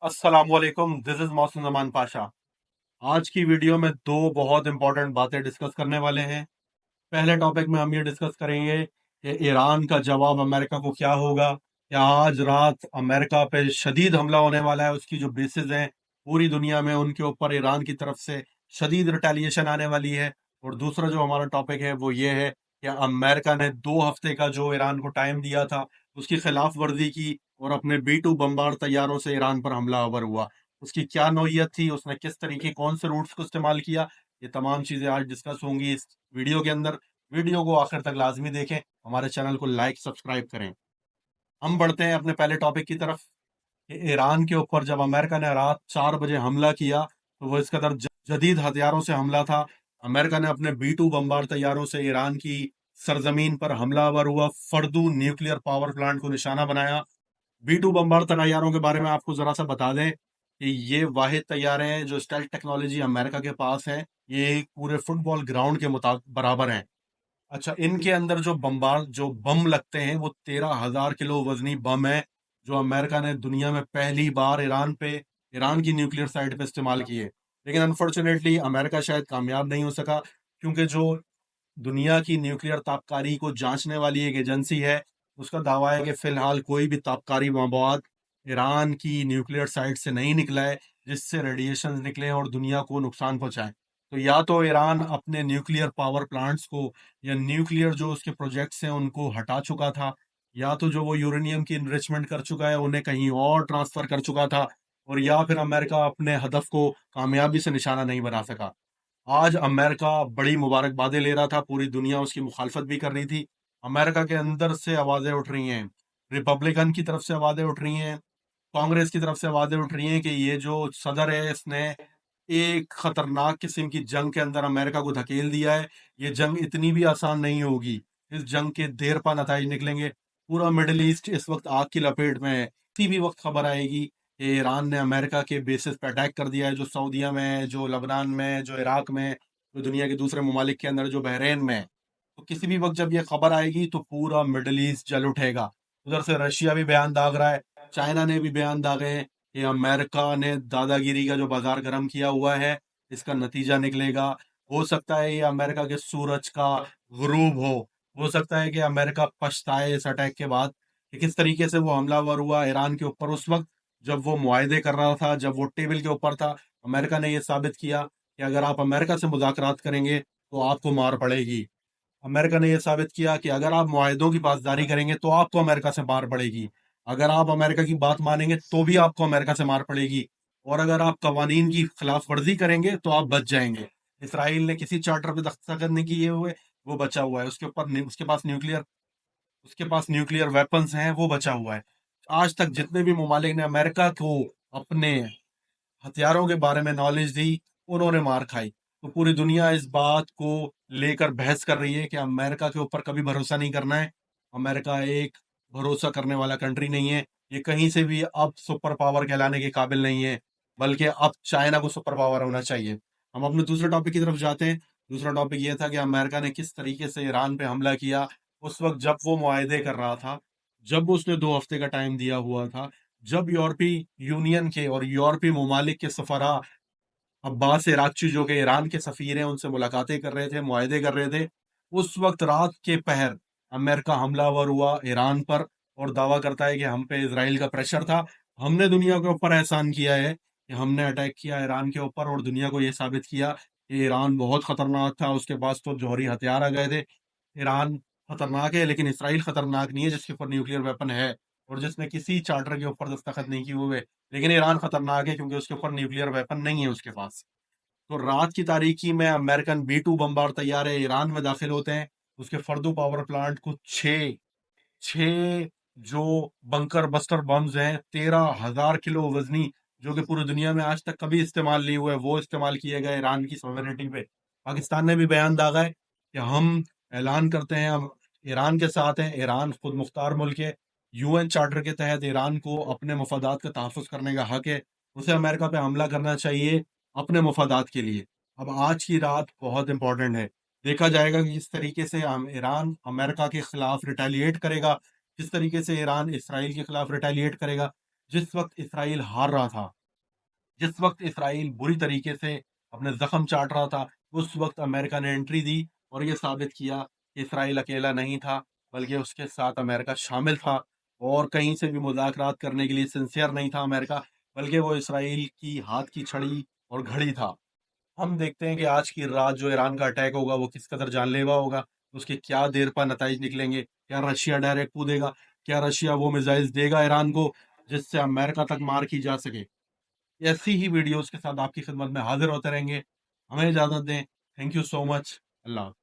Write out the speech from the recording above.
अस्सलाम वालेकुम, this is मौसम जमान पाशा। आज की वीडियो में दो बहुत इंपॉर्टेंट बातें डिस्कस करने वाले हैं। पहले टॉपिक में हम ये डिस्कस करेंगे कि ईरान का जवाब अमेरिका को क्या होगा। क्या आज रात अमेरिका पे शदीद हमला होने वाला है, उसकी जो बेसिस हैं पूरी दुनिया में उनके ऊपर ईरान की तरफ से शदीद रिटेलिएशन आने वाली है। और दूसरा जो हमारा टॉपिक है वो ये है कि अमेरिका ने 2 हफ्ते का जो ईरान को टाइम दिया था उसकी खिलाफ वर्जी की और अपने B-2 बम्बार तैयारों से ईरान पर हमला आवर हुआ। उसकी क्या नौयत थी, उसने किस तरीके कौन से रूट्स को इस्तेमाल किया, ये तमाम चीजें आज डिस्कस होंगी इस वीडियो के अंदर। वीडियो को आखिर तक लाजमी देखें, हमारे चैनल को लाइक सब्सक्राइब करें। हम बढ़ते हैं अपने पहले टॉपिक की तरफ कि ईरान के ऊपर जब अमेरिका ने रात 4 बजे हमला किया तो वो इस कदर जदीद हथियारों से हमला था। अमेरिका ने अपने B-2 बम्बार तैयारों से ईरान की सरजमीन पर हमलावर हुआ, फर्दू न्यूक्लियर पावर प्लांट को निशाना बनाया। B-2 बम्बार तैयारों के बारे में आपको जरा सा बता दें कि ये वाहिद तैयारे हैं जो स्टेल्थ टेक्नोलॉजी अमेरिका के पास है। ये एक पूरे फुटबॉल ग्राउंड के बराबर हैं। अच्छा, इनके अंदर जो बम लगते हैं वो 13,000 किलो वजनी बम है, जो अमेरिका ने दुनिया में पहली बार ईरान की न्यूक्लियर साइट पे इस्तेमाल किए। लेकिन अनफॉर्चुनेटली अमेरिका शायद कामयाब नहीं हो सका, क्योंकि जो दुनिया की न्यूक्लियर तापकारी को जांचने वाली एक एजेंसी है, उसका दावा है कि फिलहाल कोई भी तापकारी मवाद ईरान की न्यूक्लियर साइट से नहीं निकला है जिससे रेडिएशन निकले और दुनिया को नुकसान पहुंचाए। तो या तो ईरान अपने न्यूक्लियर पावर प्लांट्स को या न्यूक्लियर जो उसके प्रोजेक्ट्स हैं उनको हटा चुका था, या तो जो वो यूरेनियम की इनरिचमेंट कर चुका है उन्हें कहीं और ट्रांसफर कर चुका था, और या फिर अमेरिका अपने हदफ को कामयाबी से निशाना नहीं बना सका। आज अमेरिका बड़ी मुबारकबादें ले रहा था, पूरी दुनिया उसकी मुखालफत भी कर रही थी। अमेरिका के अंदर से आवाजें उठ रही हैं, रिपब्लिकन की तरफ से आवाजें उठ रही हैं, कांग्रेस की तरफ से आवाजें उठ रही हैं कि ये जो सदर है इसने एक खतरनाक किस्म की जंग के अंदर अमेरिका को धकेल दिया है। ये जंग इतनी भी आसान नहीं होगी, इस जंग के देर पा नतीजे निकलेंगे। पूरा मिडिल ईस्ट इस वक्त आग की लपेट में है। किसी भी वक्त खबर आएगी कि ईरान ने अमेरिका के बेसिस पे अटैक कर दिया है, जो सऊदीया में है, जो लबनान में है, जो इराक में है, जो दुनिया के दूसरे ममालिक के अंदर, जो बहरीन में है। तो किसी भी वक्त जब ये खबर आएगी तो पूरा मिडिल ईस्ट जल उठेगा। उधर से रशिया भी बयान दाग रहा है, चाइना ने भी बयान दागे हैं कि अमेरिका ने दादागिरी का जो बाजार गर्म किया हुआ है इसका नतीजा निकलेगा। हो सकता है ये अमेरिका के सूरज का गुरूब हो सकता है कि अमेरिका पछताए इस अटैक के बाद कि किस तरीके से वो हमलावर हुआ ईरान के ऊपर उस वक्त जब वो मुआहदे कर रहा था, जब वो टेबल के ऊपर था। अमेरिका ने ये साबित किया कि अगर आप अमेरिका से मुज़ाकरात करेंगे तो आपको मार पड़ेगी। अमेरिका ने यह साबित किया कि अगर आप मुआहदों की पासदारी करेंगे तो आपको अमेरिका से मार पड़ेगी। अगर आप अमेरिका की बात मानेंगे तो भी आपको अमेरिका से मार पड़ेगी। और अगर आप कवानीन की खिलाफ वर्जी करेंगे तो आप बच जाएंगे। इसराइल ने किसी चार्टर पे दस्तखत नहीं किए हुए, वो बचा हुआ है। उसके पास न्यूक्लियर वेपन्स हैं, वो बचा हुआ है। आज तक जितने भी ममालिक ने अमेरिका को अपने हथियारों के बारे में नॉलेज दी, उन्होंने मार खाई। तो पूरी दुनिया इस बात को लेकर बहस कर रही है कि अमेरिका के ऊपर कभी भरोसा नहीं करना है। अमेरिका एक भरोसा करने वाला कंट्री नहीं है। ये कहीं से भी अब सुपर पावर कहलाने के काबिल नहीं है, बल्कि अब चाइना को सुपर पावर होना चाहिए। हम अपने दूसरे टॉपिक की तरफ जाते हैं। दूसरा टॉपिक ये था कि अमेरिका ने किस तरीके से ईरान पे हमला किया उस वक्त जब वो मुआहदे कर रहा था, जब उसने 2 हफ्ते का टाइम दिया हुआ था, जब यूरोपीय यूनियन के और यूरोपीय ममालिक के सफरा अब्बास इराकची जो कि ईरान के सफीर हैं उनसे मुलाकातें कर रहे थे, मुआहदे कर रहे थे, उस वक्त रात के पहर अमेरिका हमलावर हुआ ईरान पर और दावा करता है कि हम पे इसराइल का प्रेशर था। हमने दुनिया के ऊपर एहसान किया है कि हमने अटैक किया ईरान के ऊपर और दुनिया को यह साबित किया कि ईरान बहुत खतरनाक था, उसके पास तो जौहरी हथियार आ गए थे। ईरान खतरनाक है लेकिन इसराइल खतरनाक नहीं है, जिसके ऊपर न्यूक्लियर वेपन है और जिसने किसी चार्टर के ऊपर दस्तखत नहीं किए हुए। लेकिन ईरान खतरनाक है क्योंकि उसके ऊपर न्यूक्लियर वेपन नहीं है उसके पास। तो रात की तारीकी में अमेरिकन B-2 बम्बार तैयारे ईरान में दाखिल होते हैं। उसके फर्दू पावर प्लांट को छः छः जो बंकर बस्टर बम्स हैं, 13,000 किलो वजनी, जो कि पूरी दुनिया में आज तक कभी इस्तेमाल नहीं हुए, वो इस्तेमाल किए गए ईरान की सॉवरेनिटी पे। पाकिस्तान ने भी बयान दागा है कि हम ऐलान करते हैं, हम ईरान के साथ हैं। ईरान खुद मुख्तार मुल्क है। UN चार्टर के तहत ईरान को अपने मफादात का तहफ़्फ़ुज़ करने का हक है। उसे अमेरिका पे हमला करना चाहिए अपने मफादात के लिए। अब आज की रात बहुत इंपॉर्टेंट है। देखा जाएगा कि किस तरीके से ईरान अमेरिका के खिलाफ रिटेलिएट करेगा, किस तरीके से ईरान इसराइल के खिलाफ रिटेलिएट करेगा। जिस वक्त इसराइल हार रहा था, जिस वक्त इसराइल बुरी तरीके से अपने जख्म चाट रहा था, उस वक्त अमेरिका ने एंट्री दी और ये साबित किया कि इसराइल अकेला नहीं था, बल्कि उसके साथ अमेरिका शामिल था। और कहीं से भी मुज़ाकरात करने के लिए सिंसियर नहीं था अमेरिका, बल्कि वो इसराइल की हाथ की छड़ी और घड़ी था। हम देखते हैं कि आज की रात जो ईरान का अटैक होगा वो किस कदर जानलेवा होगा, उसके क्या देर पा नतीजे निकलेंगे। क्या रशिया डायरेक्ट कूदेगा? क्या रशिया वो मिसाइल्स देगा ईरान को जिससे अमेरिका तक मार की जा सके? ऐसी ही वीडियोस के साथ आपकी खिदमत में हाजिर होते रहेंगे। हमें इजाजत दें। Thank you so much. Allah.